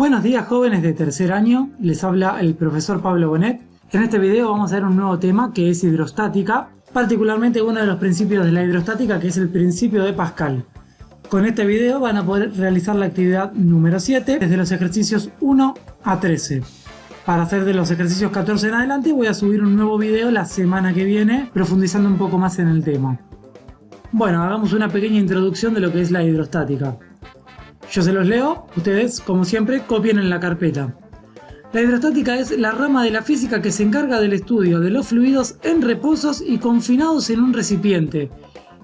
Buenos días jóvenes de tercer año, les habla el profesor Pablo Bonet. En este video vamos a ver un nuevo tema que es hidrostática, particularmente uno de los principios de la hidrostática que es el principio de Pascal. Con este video van a poder realizar la actividad número 7 desde los ejercicios 1 a 13. Para hacer de los ejercicios 14 en adelante voy a subir un nuevo video la semana que viene profundizando un poco más en el tema. Bueno, hagamos una pequeña introducción de lo que es la hidrostática. Yo se los leo, ustedes, como siempre, copien en la carpeta. La hidrostática es la rama de la física que se encarga del estudio de los fluidos en reposos y confinados en un recipiente,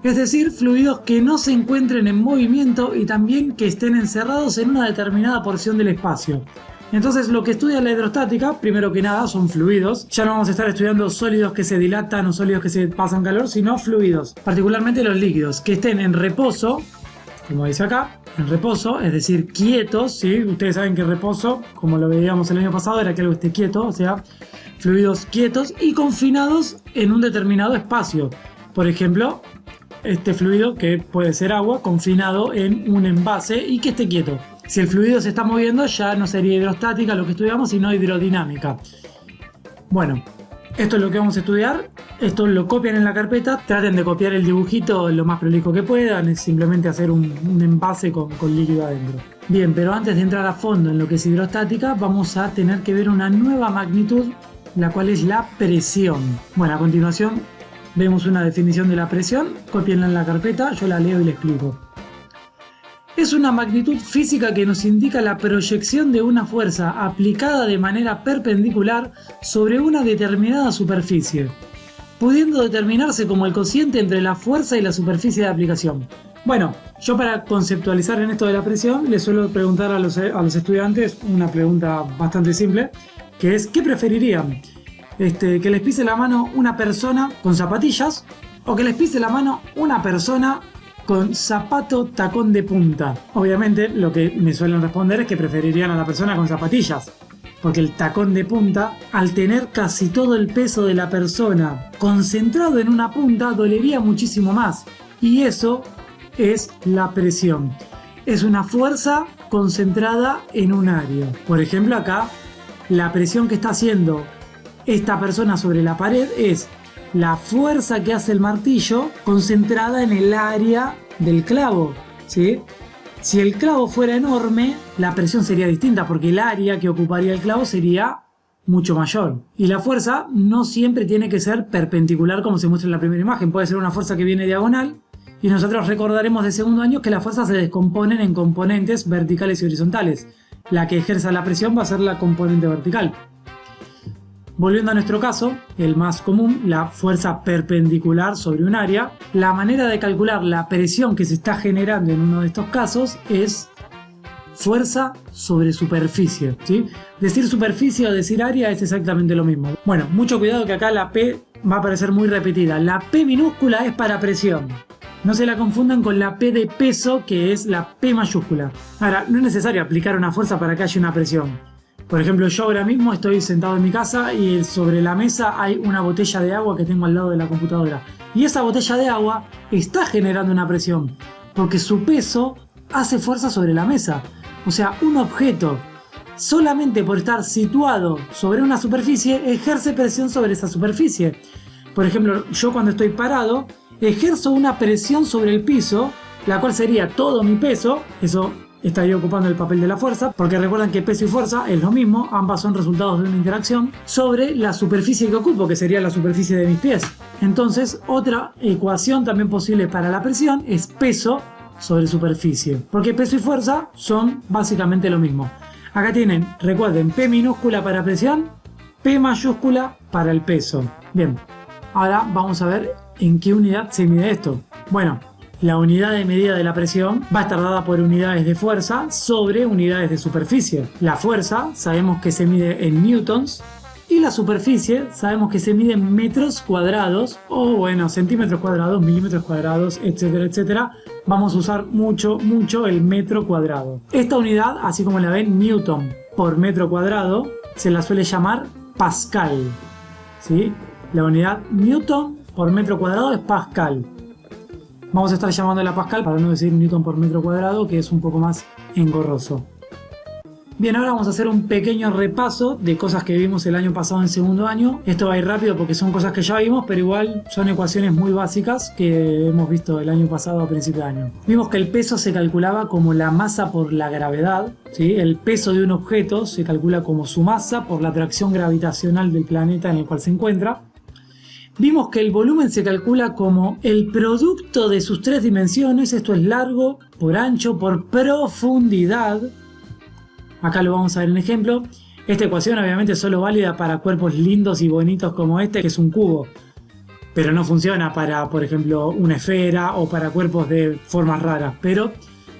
es decir, fluidos que no se encuentren en movimiento y también que estén encerrados en una determinada porción del espacio. Entonces, lo que estudia la hidrostática, primero que nada, son fluidos. Ya no vamos a estar estudiando sólidos que se dilatan o sólidos que se pasan calor, sino fluidos, particularmente los líquidos, que estén en reposo, como dice acá, en reposo, es decir, quietos, ¿sí? Ustedes saben que reposo, como lo veíamos el año pasado, era que algo esté quieto, o sea, fluidos quietos y confinados en un determinado espacio. Por ejemplo, este fluido, que puede ser agua, confinado en un envase y que esté quieto. Si el fluido se está moviendo, ya no sería hidrostática lo que estudiamos, sino hidrodinámica. Bueno, esto es lo que vamos a estudiar. Esto lo copian en la carpeta. Traten de copiar el dibujito lo más prolijo que puedan. Es simplemente hacer un envase con líquido adentro. Bien, pero antes de entrar a fondo en lo que es hidrostática, vamos a tener que ver una nueva magnitud, la cual es la presión. Bueno, a continuación vemos una definición de la presión. Copienla en la carpeta, yo la leo y la explico. Es una magnitud física que nos indica la proyección de una fuerza aplicada de manera perpendicular sobre una determinada superficie, pudiendo determinarse como el cociente entre la fuerza y la superficie de aplicación. Bueno, yo para conceptualizar en esto de la presión les suelo preguntar a los estudiantes una pregunta bastante simple, que es ¿qué preferirían? ¿Que les pise la mano una persona con zapatillas o que les pise la mano una persona con zapato tacón de punta? Obviamente lo que me suelen responder es que preferirían a la persona con zapatillas, porque el tacón de punta, al tener casi todo el peso de la persona concentrado en una punta, dolería muchísimo más. Y eso es la presión. Es una fuerza concentrada en un área. Por ejemplo, acá la presión que está haciendo esta persona sobre la pared es la fuerza que hace el martillo concentrada en el área del clavo, ¿sí? Si el clavo fuera enorme, la presión sería distinta porque el área que ocuparía el clavo sería mucho mayor. Y la fuerza no siempre tiene que ser perpendicular como se muestra en la primera imagen. Puede ser una fuerza que viene diagonal y nosotros recordaremos de segundo año que las fuerzas se descomponen en componentes verticales y horizontales. La que ejerza la presión va a ser la componente vertical. Volviendo a nuestro caso, el más común, la fuerza perpendicular sobre un área, la manera de calcular la presión que se está generando en uno de estos casos es fuerza sobre superficie, ¿sí? Decir superficie o decir área es exactamente lo mismo. Bueno, mucho cuidado que acá la P va a aparecer muy repetida. La P minúscula es para presión. No se la confundan con la P de peso, que es la P mayúscula. Ahora, no es necesario aplicar una fuerza para que haya una presión. Por ejemplo, yo ahora mismo estoy sentado en mi casa y sobre la mesa hay una botella de agua que tengo al lado de la computadora. Y esa botella de agua está generando una presión, porque su peso hace fuerza sobre la mesa. O sea, un objeto, solamente por estar situado sobre una superficie, ejerce presión sobre esa superficie. Por ejemplo, yo cuando estoy parado, ejerzo una presión sobre el piso, la cual sería todo mi peso, eso estaría ocupando el papel de la fuerza, porque recuerden que peso y fuerza es lo mismo, ambas son resultados de una interacción, sobre la superficie que ocupo, que sería la superficie de mis pies. Entonces, otra ecuación también posible para la presión es peso sobre superficie, porque peso y fuerza son básicamente lo mismo. Acá tienen, recuerden, P minúscula para presión, P mayúscula para el peso. Bien, ahora vamos a ver en qué unidad se mide esto. Bueno, la unidad de medida de la presión va a estar dada por unidades de fuerza sobre unidades de superficie. La fuerza sabemos que se mide en newtons y la superficie sabemos que se mide en metros cuadrados o bueno, centímetros cuadrados, milímetros cuadrados, etcétera, etcétera. Vamos a usar mucho el metro cuadrado. Esta unidad, así como la ven, newton por metro cuadrado, se la suele llamar pascal, ¿sí? La unidad newton por metro cuadrado es pascal. Vamos a estar llamándola pascal para no decir newton por metro cuadrado, que es un poco más engorroso. Bien, ahora vamos a hacer un pequeño repaso de cosas que vimos el año pasado en segundo año. Esto va a ir rápido porque son cosas que ya vimos, pero igual son ecuaciones muy básicas que hemos visto el año pasado a principio de año. Vimos que el peso se calculaba como la masa por la gravedad, ¿sí? El peso de un objeto se calcula como su masa por la atracción gravitacional del planeta en el cual se encuentra. Vimos que el volumen se calcula como el producto de sus tres dimensiones, esto es largo por ancho por profundidad. Acá lo vamos a ver en ejemplo. Esta ecuación obviamente es solo válida para cuerpos lindos y bonitos como este, que es un cubo. Pero no funciona para, por ejemplo, una esfera o para cuerpos de formas raras. Pero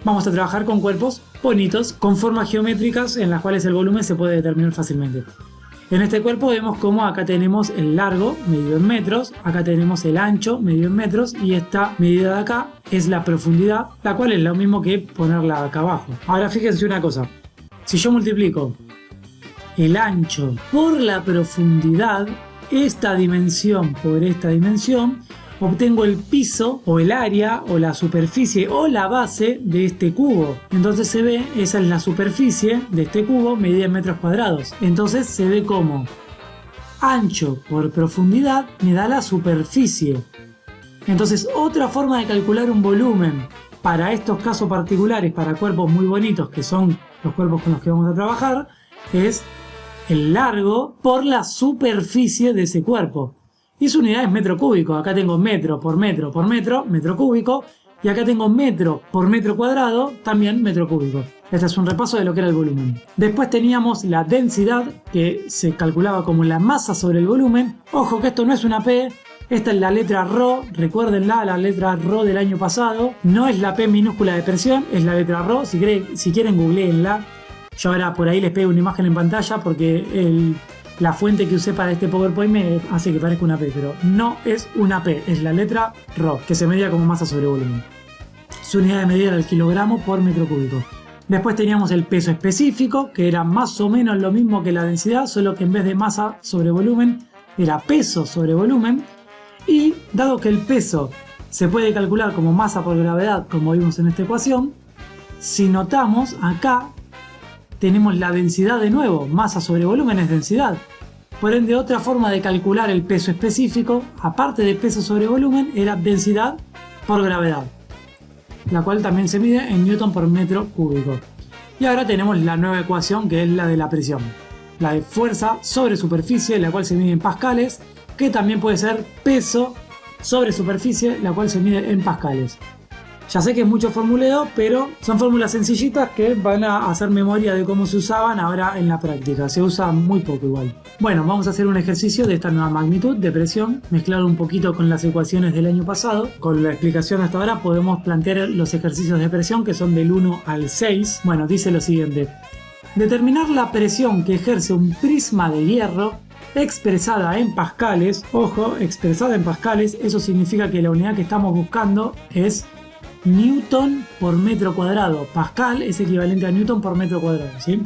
vamos a trabajar con cuerpos bonitos, con formas geométricas en las cuales el volumen se puede determinar fácilmente. En este cuerpo vemos como acá tenemos el largo, medido en metros, acá tenemos el ancho, medido en metros, y esta medida de acá es la profundidad, la cual es lo mismo que ponerla acá abajo. Ahora fíjense una cosa. Si yo multiplico el ancho por la profundidad, esta dimensión por esta dimensión, obtengo el piso o el área o la superficie o la base de este cubo. Entonces se ve, esa es la superficie de este cubo medida en metros cuadrados. Entonces se ve como ancho por profundidad me da la superficie. Entonces otra forma de calcular un volumen para estos casos particulares, para cuerpos muy bonitos que son los cuerpos con los que vamos a trabajar, es el largo por la superficie de ese cuerpo. Y su unidad es metro cúbico. Acá tengo metro por metro por metro, metro cúbico. Y acá tengo metro por metro cuadrado, también metro cúbico. Este es un repaso de lo que era el volumen. Después teníamos la densidad, que se calculaba como la masa sobre el volumen. Ojo que esto no es una P. Esta es la letra ρ, recuérdenla, la letra ρ del año pasado. No es la P minúscula de presión, es la letra ρ. Si quieren, googleenla. Yo ahora por ahí les pego una imagen en pantalla porque la fuente que usé para este PowerPoint me hace que parezca una P, pero no es una P, es la letra ρ, que se medía como masa sobre volumen. Su unidad de medida era el kilogramo por metro cúbico. Después teníamos el peso específico, que era más o menos lo mismo que la densidad, solo que en vez de masa sobre volumen, era peso sobre volumen. Y dado que el peso se puede calcular como masa por gravedad, como vimos en esta ecuación, si notamos acá tenemos la densidad de nuevo, masa sobre volumen es densidad. Por ende, otra forma de calcular el peso específico, aparte de peso sobre volumen, era densidad por gravedad, la cual también se mide en newton por metro cúbico. Y ahora tenemos la nueva ecuación, que es la de la presión, la de fuerza sobre superficie, la cual se mide en pascales, que también puede ser peso sobre superficie, la cual se mide en pascales. Ya sé que es mucho formuleo, pero son fórmulas sencillitas que van a hacer memoria de cómo se usaban ahora en la práctica. Se usa muy poco igual. Bueno, vamos a hacer un ejercicio de esta nueva magnitud de presión, mezclado un poquito con las ecuaciones del año pasado. Con la explicación hasta ahora podemos plantear los ejercicios de presión, que son del 1 al 6. Bueno, dice lo siguiente. Determinar la presión que ejerce un prisma de hierro expresada en pascales. Ojo, expresada en pascales, eso significa que la unidad que estamos buscando es newton por metro cuadrado. Pascal es equivalente a newton por metro cuadrado, ¿sí?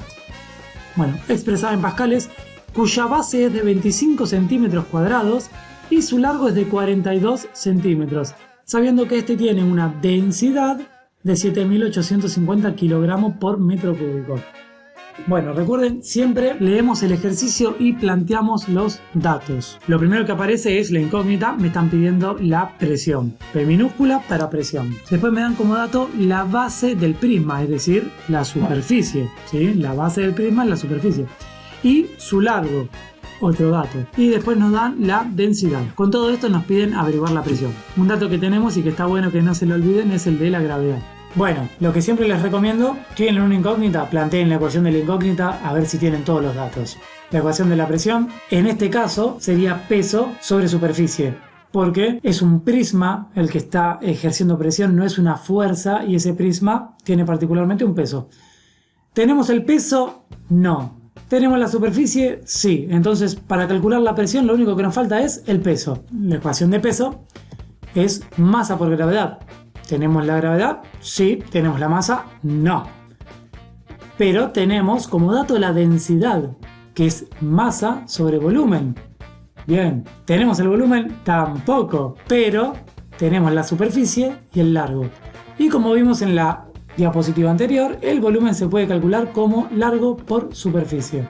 Bueno, expresada en pascales, cuya base es de 25 centímetros cuadrados y su largo es de 42 centímetros, sabiendo que este tiene una densidad de 7.850 kilogramos por metro cúbico. Bueno, recuerden, siempre leemos el ejercicio y planteamos los datos. Lo primero que aparece es la incógnita, me están pidiendo la presión. P minúscula para presión. Después me dan como dato la base del prisma, es decir, la superficie, ¿sí? La base del prisma es la superficie. Y su largo, otro dato. Y después nos dan la densidad. Con todo esto nos piden averiguar la presión. Un dato que tenemos y que está bueno que no se lo olviden es el de la gravedad. Bueno, lo que siempre les recomiendo, tienen una incógnita, planteen la ecuación de la incógnita a ver si tienen todos los datos. La ecuación de la presión, en este caso, sería peso sobre superficie, porque es un prisma el que está ejerciendo presión, no es una fuerza, y ese prisma tiene particularmente un peso. ¿Tenemos el peso? No. ¿Tenemos la superficie? Sí. Entonces, para calcular la presión, lo único que nos falta es el peso. La ecuación de peso es masa por gravedad. ¿Tenemos la gravedad? Sí. ¿Tenemos la masa? No. Pero tenemos como dato la densidad, que es masa sobre volumen. Bien. ¿Tenemos el volumen? Tampoco. Pero tenemos la superficie y el largo. Y como vimos en la diapositiva anterior, el volumen se puede calcular como largo por superficie.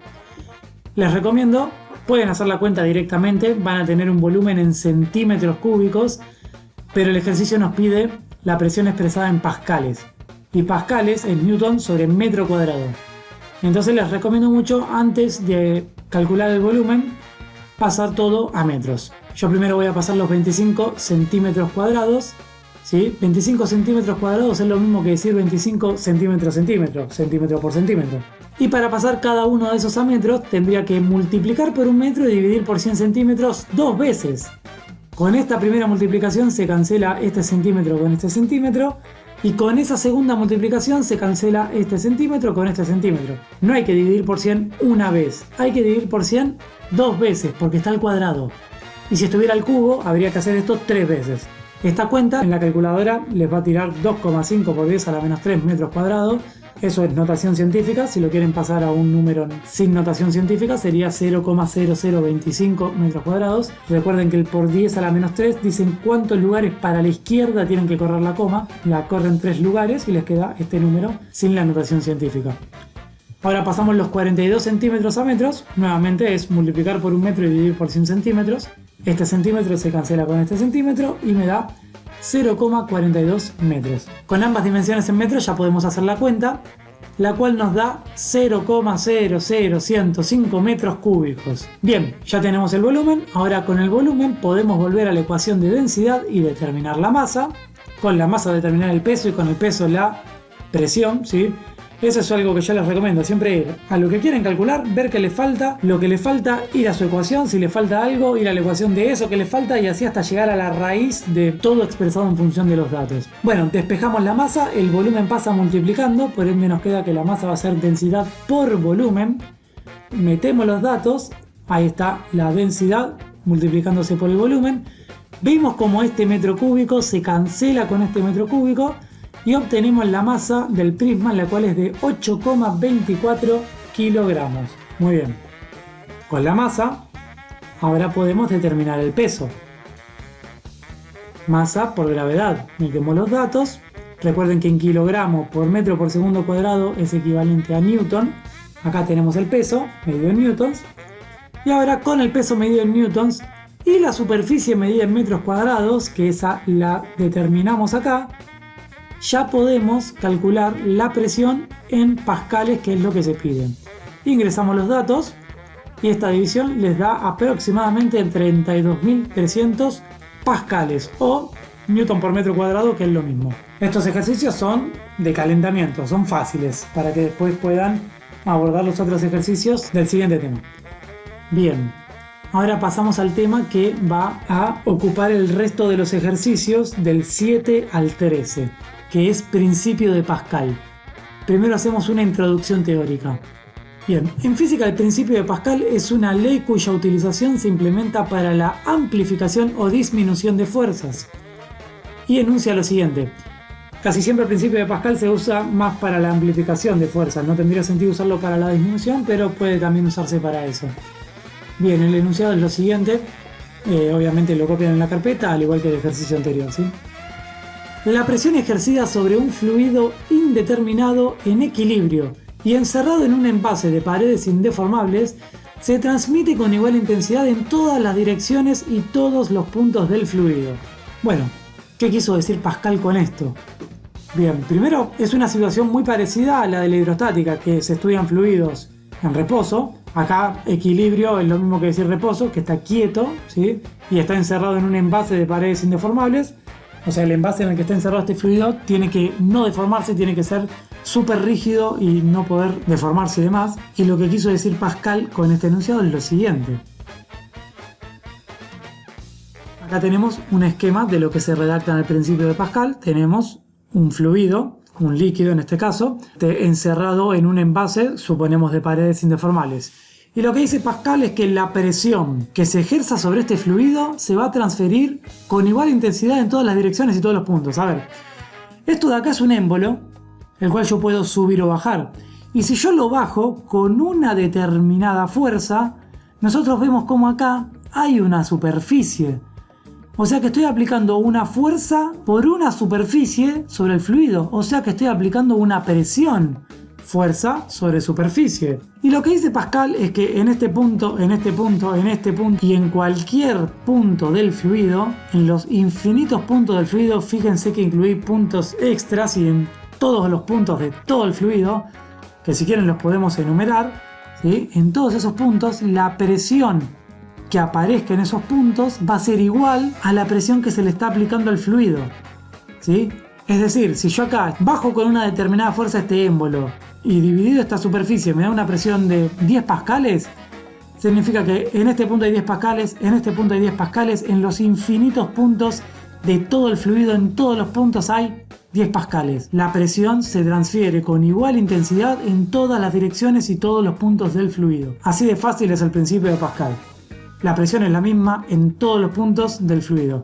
Les recomiendo, pueden hacer la cuenta directamente, van a tener un volumen en centímetros cúbicos, pero el ejercicio nos pide la presión expresada en pascales. Y pascales es newton sobre metro cuadrado. Entonces les recomiendo mucho, antes de calcular el volumen, pasar todo a metros. Yo primero voy a pasar los 25 centímetros cuadrados. ¿Sí? 25 centímetros cuadrados es lo mismo que decir 25 centímetro por centímetro. Y para pasar cada uno de esos a metros tendría que multiplicar por un metro y dividir por 100 centímetros 2 veces. Con esta primera multiplicación se cancela este centímetro con este centímetro, y con esa segunda multiplicación se cancela este centímetro con este centímetro. No hay que dividir por 100 una vez, hay que dividir por 100 2 veces porque está al cuadrado. Y si estuviera al cubo habría que hacer esto 3 veces. Esta cuenta en la calculadora les va a tirar 2,5 por 10 a la menos 3 metros cuadrados. Eso es notación científica. Si lo quieren pasar a un número sin notación científica sería 0,0025 metros cuadrados. Recuerden que el por 10 a la menos 3 dicen cuántos lugares para la izquierda tienen que correr la coma. La corren 3 lugares y les queda este número sin la notación científica. Ahora pasamos los 42 centímetros a metros. Nuevamente es multiplicar por un metro y dividir por 100 centímetros. Este centímetro se cancela con este centímetro y me da 0,42 metros. Con ambas dimensiones en metros ya podemos hacer la cuenta, la cual nos da 0,00105 metros cúbicos. Bien, ya tenemos el volumen. Ahora con el volumen podemos volver a la ecuación de densidad y determinar la masa. Con la masa determinar el peso y con el peso la presión, ¿sí? Eso es algo que yo les recomiendo, siempre ir a lo que quieren calcular, ver qué les falta, lo que les falta, ir a su ecuación, si les falta algo, ir a la ecuación de eso que les falta y así hasta llegar a la raíz de todo expresado en función de los datos. Bueno, despejamos la masa, el volumen pasa multiplicando, por ende nos queda que la masa va a ser densidad por volumen. Metemos los datos, ahí está la densidad multiplicándose por el volumen. Vemos como este metro cúbico se cancela con este metro cúbico. Y obtenemos la masa del prisma, la cual es de 8,24 kilogramos. Muy bien. Con la masa, ahora podemos determinar el peso. Masa por gravedad. Metemos los datos. Recuerden que en kilogramos por metro por segundo cuadrado es equivalente a newton. Acá tenemos el peso, medido en newtons. Y ahora con el peso medido en newtons y la superficie medida en metros cuadrados, que esa la determinamos acá, ya podemos calcular la presión en pascales, que es lo que se pide. Ingresamos los datos y esta división les da aproximadamente 32.300 pascales o newton por metro cuadrado, que es lo mismo. Estos ejercicios son de calentamiento, son fáciles para que después puedan abordar los otros ejercicios del siguiente tema. Bien, ahora pasamos al tema que va a ocupar el resto de los ejercicios del 7 al 13. Que es principio de Pascal. Primero hacemos una introducción teórica. Bien, en física el principio de Pascal es una ley cuya utilización se implementa para la amplificación o disminución de fuerzas. Y enuncia lo siguiente. Casi siempre el principio de Pascal se usa más para la amplificación de fuerzas. No tendría sentido usarlo para la disminución, pero puede también usarse para eso. Bien, el enunciado es lo siguiente. Obviamente lo copian en la carpeta, al igual que el ejercicio anterior, ¿sí? La presión ejercida sobre un fluido indeterminado en equilibrio y encerrado en un envase de paredes indeformables se transmite con igual intensidad en todas las direcciones y todos los puntos del fluido. Bueno, ¿qué quiso decir Pascal con esto? Bien, primero es una situación muy parecida a la de la hidrostática, que se estudian fluidos en reposo. Acá equilibrio es lo mismo que decir reposo, que está quieto, ¿sí? Y está encerrado en un envase de paredes indeformables. O sea, el envase en el que está encerrado este fluido tiene que no deformarse, tiene que ser súper rígido y no poder deformarse y demás. Y lo que quiso decir Pascal con este enunciado es lo siguiente. Acá tenemos un esquema de lo que se redacta en el principio de Pascal. Tenemos un fluido, un líquido en este caso, encerrado en un envase, suponemos, de paredes indeformables. Y lo que dice Pascal es que la presión que se ejerza sobre este fluido se va a transferir con igual intensidad en todas las direcciones y todos los puntos. A ver, esto de acá es un émbolo, el cual yo puedo subir o bajar. Y si yo lo bajo con una determinada fuerza, nosotros vemos como acá hay una superficie. O sea que estoy aplicando una fuerza por una superficie sobre el fluido. O sea que estoy aplicando una presión. Fuerza sobre superficie. Y lo que dice Pascal es que en este punto, en este punto, en este punto y en cualquier punto del fluido, en los infinitos puntos del fluido, fíjense que incluí puntos extras y en todos los puntos de todo el fluido, que si quieren los podemos enumerar, ¿sí? En todos esos puntos la presión que aparezca en esos puntos va a ser igual a la presión que se le está aplicando al fluido, ¿sí? Es decir, si yo acá bajo con una determinada fuerza este émbolo y dividido esta superficie me da una presión de 10 pascales, significa que en este punto hay 10 pascales, en este punto hay 10 pascales, en los infinitos puntos de todo el fluido, en todos los puntos hay 10 pascales. La presión se transfiere con igual intensidad en todas las direcciones y todos los puntos del fluido. Así de fácil es el principio de Pascal. La presión es la misma en todos los puntos del fluido,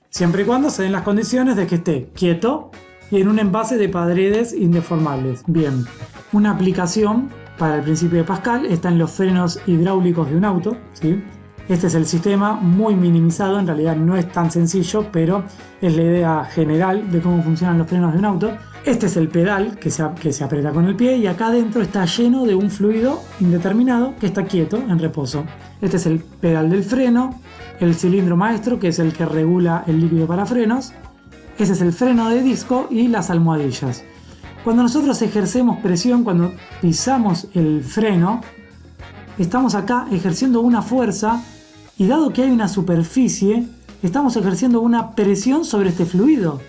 siempre y cuando se den las condiciones de que esté quieto y en un envase de paredes indeformables. Bien, una aplicación para el principio de Pascal está en los frenos hidráulicos de un auto, ¿sí? Este es el sistema muy minimizado, en realidad no es tan sencillo, pero es la idea general de cómo funcionan los frenos de un auto. Este es el pedal que se aprieta con el pie y acá adentro está lleno de un fluido indeterminado que está quieto, en reposo. Este es el pedal del freno, el cilindro maestro, que es el que regula el líquido para frenos. Ese es el freno de disco y las almohadillas. Cuando nosotros ejercemos presión, cuando pisamos el freno, estamos acá ejerciendo una fuerza y dado que hay una superficie, estamos ejerciendo una presión sobre este fluido.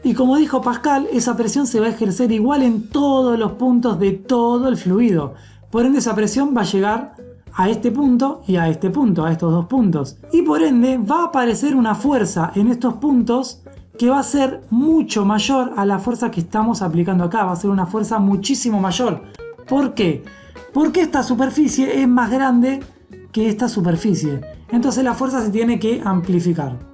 Y como dijo Pascal, esa presión se va a ejercer igual en todos los puntos de todo el fluido. Por ende, esa presión va a llegar a este punto y a este punto, a estos dos puntos. Y por ende, va a aparecer una fuerza en estos puntos que va a ser mucho mayor a la fuerza que estamos aplicando acá. Va a ser una fuerza muchísimo mayor. ¿Por qué? Porque esta superficie es más grande que esta superficie. Entonces la fuerza se tiene que amplificar.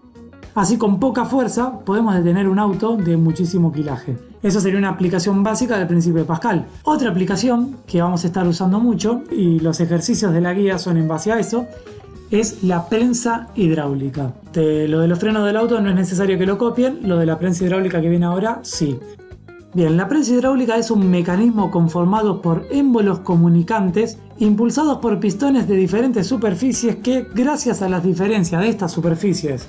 Así con poca fuerza podemos detener un auto de muchísimo quilaje. Eso sería una aplicación básica del principio de Pascal. Otra aplicación que vamos a estar usando mucho, y los ejercicios de la guía son en base a eso, es la prensa hidráulica. Lo de los frenos del auto no es necesario que lo copien, lo de la prensa hidráulica que viene ahora sí. Bien, la prensa hidráulica es un mecanismo conformado por émbolos comunicantes impulsados por pistones de diferentes superficies que, gracias a las diferencias de estas superficies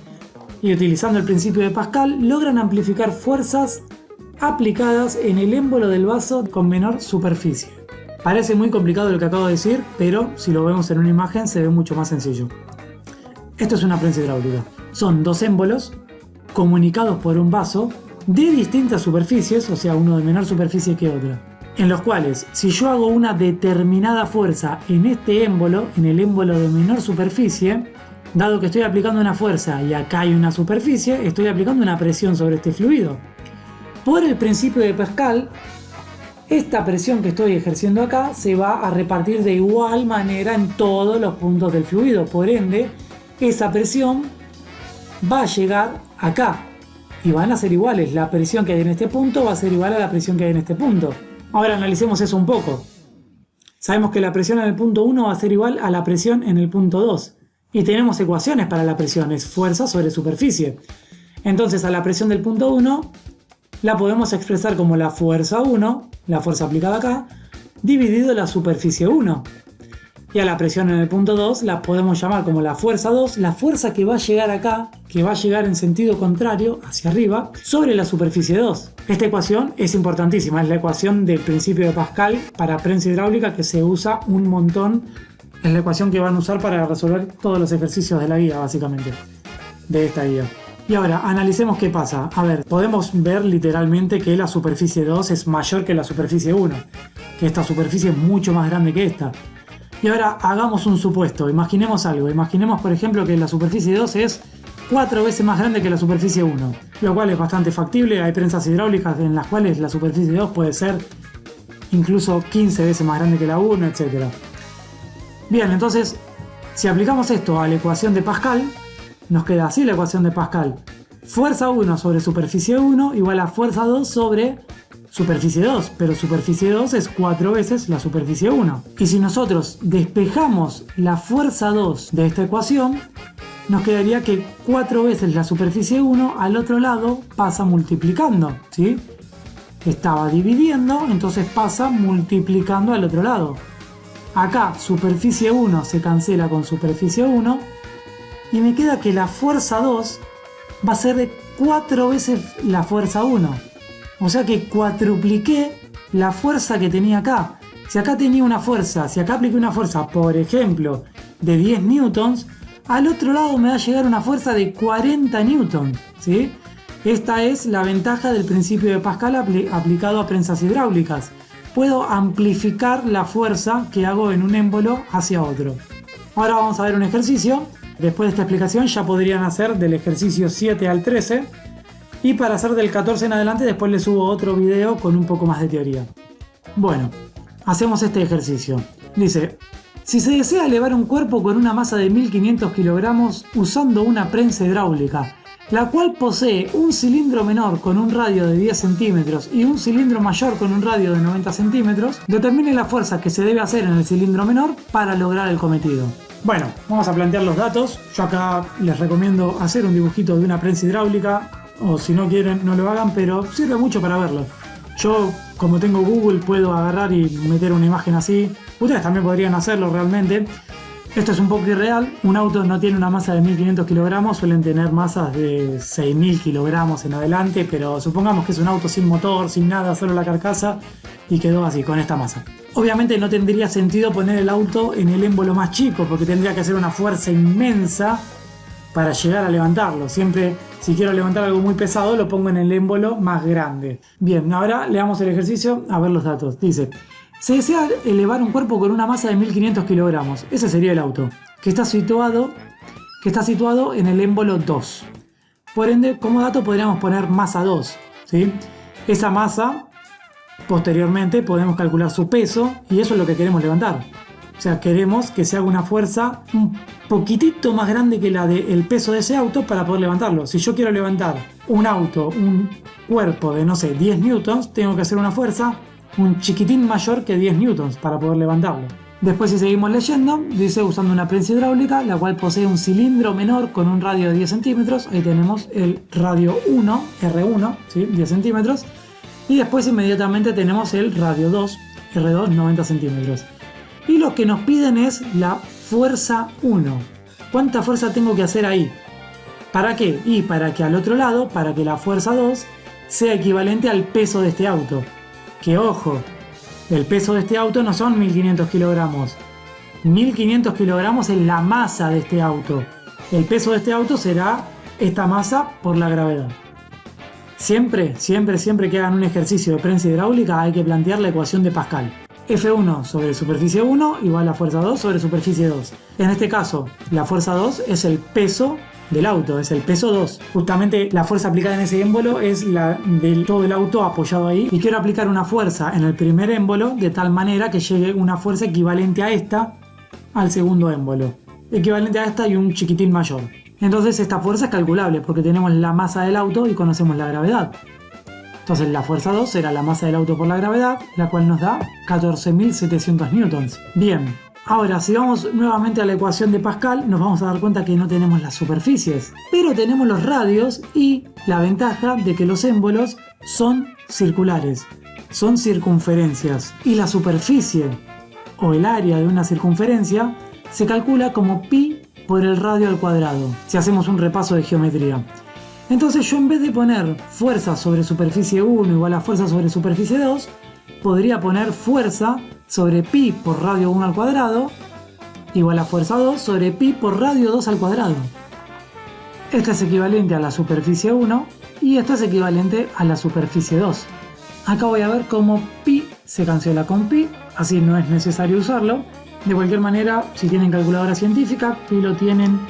y utilizando el principio de Pascal, logran amplificar fuerzas aplicadas en el émbolo del vaso con menor superficie. Parece muy complicado lo que acabo de decir, pero si lo vemos en una imagen se ve mucho más sencillo. Esto es una prensa hidráulica. Son dos émbolos comunicados por un vaso de distintas superficies, o sea, uno de menor superficie que otro, en los cuales si yo hago una determinada fuerza en este émbolo, en el émbolo de menor superficie, dado que estoy aplicando una fuerza y acá hay una superficie, estoy aplicando una presión sobre este fluido. Por el principio de Pascal, esta presión que estoy ejerciendo acá se va a repartir de igual manera en todos los puntos del fluido. Por ende, esa presión va a llegar acá y van a ser iguales. La presión que hay en este punto va a ser igual a la presión que hay en este punto. Ahora analicemos eso un poco. Sabemos que la presión en el punto 1 va a ser igual a la presión en el punto 2. Y tenemos ecuaciones para la presión, es fuerza sobre superficie. Entonces a la presión del punto 1 la podemos expresar como la fuerza 1, la fuerza aplicada acá, dividido la superficie 1. Y a la presión en el punto 2 la podemos llamar como la fuerza 2, la fuerza que va a llegar acá, que va a llegar en sentido contrario, hacia arriba, sobre la superficie 2. Esta ecuación es importantísima, es la ecuación del principio de Pascal para prensa hidráulica que se usa un montón. Es la ecuación que van a usar para resolver todos los ejercicios de la guía, básicamente, de esta guía. Y ahora, analicemos qué pasa. A ver, podemos ver literalmente que la superficie 2 es mayor que la superficie 1, que esta superficie es mucho más grande que esta. Y ahora hagamos un supuesto, imaginemos algo. Imaginemos, por ejemplo, que la superficie 2 es 4 veces más grande que la superficie 1, lo cual es bastante factible. Hay prensas hidráulicas en las cuales la superficie 2 puede ser incluso 15 veces más grande que la 1, etc. Bien, entonces, si aplicamos esto a la ecuación de Pascal, nos queda así la ecuación de Pascal. Fuerza 1 sobre superficie 1 igual a fuerza 2 sobre superficie 2, pero superficie 2 es 4 veces la superficie 1. Y si nosotros despejamos la fuerza 2 de esta ecuación, nos quedaría que 4 veces la superficie 1 al otro lado pasa multiplicando, ¿sí? Estaba dividiendo, entonces pasa multiplicando al otro lado. Acá superficie 1 se cancela con superficie 1 y me queda que la fuerza 2 va a ser de 4 veces la fuerza 1. O sea que cuadrupliqué la fuerza que tenía acá. Si acá tenía una fuerza, si acá apliqué una fuerza, por ejemplo, de 10 newtons, al otro lado me va a llegar una fuerza de 40 newtons, ¿sí? Esta es la ventaja del principio de Pascal aplicado a prensas hidráulicas. Puedo amplificar la fuerza que hago en un émbolo hacia otro. Ahora vamos a ver un ejercicio. Después de esta explicación ya podrían hacer del ejercicio 7 al 13. Y para hacer del 14 en adelante después les subo otro video con un poco más de teoría. Bueno, hacemos este ejercicio. Dice, si se desea elevar un cuerpo con una masa de 1500 kilogramos usando una prensa hidráulica, la cual posee un cilindro menor con un radio de 10 centímetros y un cilindro mayor con un radio de 90 centímetros, determine la fuerza que se debe hacer en el cilindro menor para lograr el cometido. Bueno, vamos a plantear los datos. Yo acá les recomiendo hacer un dibujito de una prensa hidráulica, o si no quieren no lo hagan, pero sirve mucho para verlo. Yo, como tengo Google, puedo agarrar y meter una imagen así. Ustedes también podrían hacerlo realmente. Esto es un poco irreal. Un auto no tiene una masa de 1500 kilogramos, suelen tener masas de 6000 kilogramos en adelante, pero supongamos que es un auto sin motor, sin nada, solo la carcasa, y quedó así, con esta masa. Obviamente no tendría sentido poner el auto en el émbolo más chico, porque tendría que hacer una fuerza inmensa para llegar a levantarlo. Siempre, si quiero levantar algo muy pesado, lo pongo en el émbolo más grande. Bien, ahora leamos el ejercicio a ver los datos. Dice, se desea elevar un cuerpo con una masa de 1500 kilogramos. Ese sería el auto, que está situado en el émbolo 2. Por ende, como dato podríamos poner masa 2, ¿sí? Esa masa, posteriormente, podemos calcular su peso y eso es lo que queremos levantar. O sea, queremos que se haga una fuerza un poquitito más grande que la del peso de ese auto para poder levantarlo. Si yo quiero levantar un auto, un cuerpo de, no sé, 10 newtons, tengo que hacer una fuerza un chiquitín mayor que 10 newtons para poder levantarlo. Después, si seguimos leyendo, dice usando una prensa hidráulica, la cual posee un cilindro menor con un radio de 10 centímetros. Ahí tenemos el radio 1, R1, ¿sí? 10 centímetros. Y después inmediatamente tenemos el radio 2, R2, 90 centímetros. Y lo que nos piden es la fuerza 1. ¿Cuánta fuerza tengo que hacer ahí? ¿Para qué? Y para que al otro lado, para que la fuerza 2 sea equivalente al peso de este auto. Que ojo, el peso de este auto no son 1500 kilogramos. 1500 kilogramos es la masa de este auto. El peso de este auto será esta masa por la gravedad. Siempre que hagan un ejercicio de prensa hidráulica hay que plantear la ecuación de Pascal. F1 sobre superficie 1 igual a fuerza 2 sobre superficie 2. En este caso, la fuerza 2 es el peso del auto, es el peso 2. Justamente la fuerza aplicada en ese émbolo es la de todo el auto apoyado ahí. Y quiero aplicar una fuerza en el primer émbolo de tal manera que llegue una fuerza equivalente a esta al segundo émbolo. Equivalente a esta y un chiquitín mayor. Entonces esta fuerza es calculable porque tenemos la masa del auto y conocemos la gravedad. Entonces la fuerza 2 será la masa del auto por la gravedad, la cual nos da 14.700 newtons. Bien, ahora si vamos nuevamente a la ecuación de Pascal, nos vamos a dar cuenta que no tenemos las superficies, pero tenemos los radios y la ventaja de que los émbolos son circulares, son circunferencias. Y la superficie o el área de una circunferencia se calcula como pi por el radio al cuadrado, si hacemos un repaso de geometría. Entonces yo en vez de poner fuerza sobre superficie 1 igual a fuerza sobre superficie 2, podría poner fuerza sobre pi por radio 1 al cuadrado igual a fuerza 2 sobre pi por radio 2 al cuadrado. Esto es equivalente a la superficie 1 y esto es equivalente a la superficie 2. Acá voy a ver cómo pi se cancela con pi, así no es necesario usarlo. De cualquier manera, si tienen calculadora científica, pi lo tienen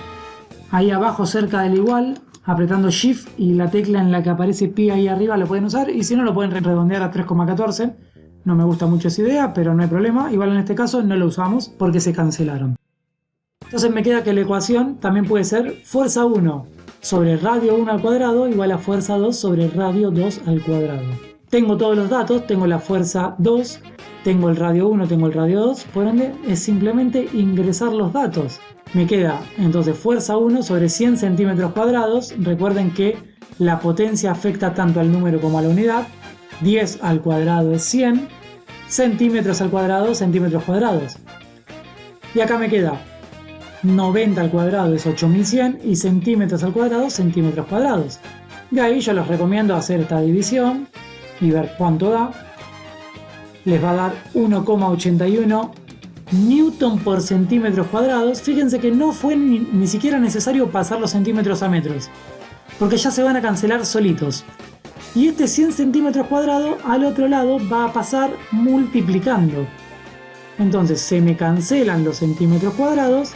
ahí abajo cerca del igual, apretando Shift y la tecla en la que aparece pi ahí arriba lo pueden usar, y si no lo pueden redondear a 3,14. No me gusta mucho esa idea, pero no hay problema. Igual en este caso no lo usamos porque se cancelaron. Entonces me queda que la ecuación también puede ser fuerza 1 sobre radio 1 al cuadrado igual a fuerza 2 sobre radio 2 al cuadrado. Tengo todos los datos, tengo la fuerza 2, tengo el radio 1, tengo el radio 2, por ende es simplemente ingresar los datos. Me queda entonces fuerza 1 sobre 100 centímetros cuadrados. Recuerden que la potencia afecta tanto al número como a la unidad. 10 al cuadrado es 100, centímetros al cuadrado, centímetros cuadrados. Y acá me queda 90 al cuadrado es 8100 y centímetros al cuadrado, centímetros cuadrados. De ahí yo les recomiendo hacer esta división y ver cuánto da. Les va a dar 1,81 newton por centímetros cuadrados. Fíjense que no fue ni siquiera necesario pasar los centímetros a metros, porque ya se van a cancelar solitos. Y este 100 centímetros cuadrados al otro lado va a pasar multiplicando. Entonces se me cancelan los centímetros cuadrados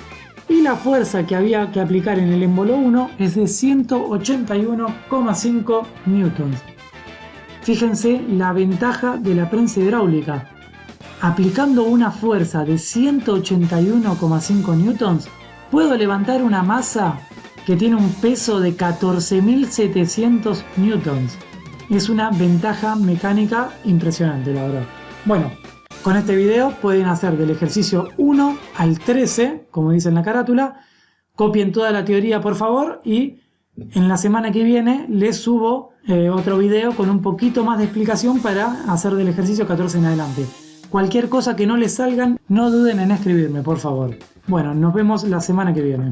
y la fuerza que había que aplicar en el émbolo 1 es de 181,5 newtons. Fíjense la ventaja de la prensa hidráulica. Aplicando una fuerza de 181,5 newtons, puedo levantar una masa que tiene un peso de 14.700 newtons. Es una ventaja mecánica impresionante, la verdad. Bueno, con este video pueden hacer del ejercicio 1 al 13, como dice en la carátula. Copien toda la teoría, por favor, y en la semana que viene les subo otro video con un poquito más de explicación para hacer del ejercicio 14 en adelante. Cualquier cosa que no les salgan, no duden en escribirme, por favor. Bueno, nos vemos la semana que viene.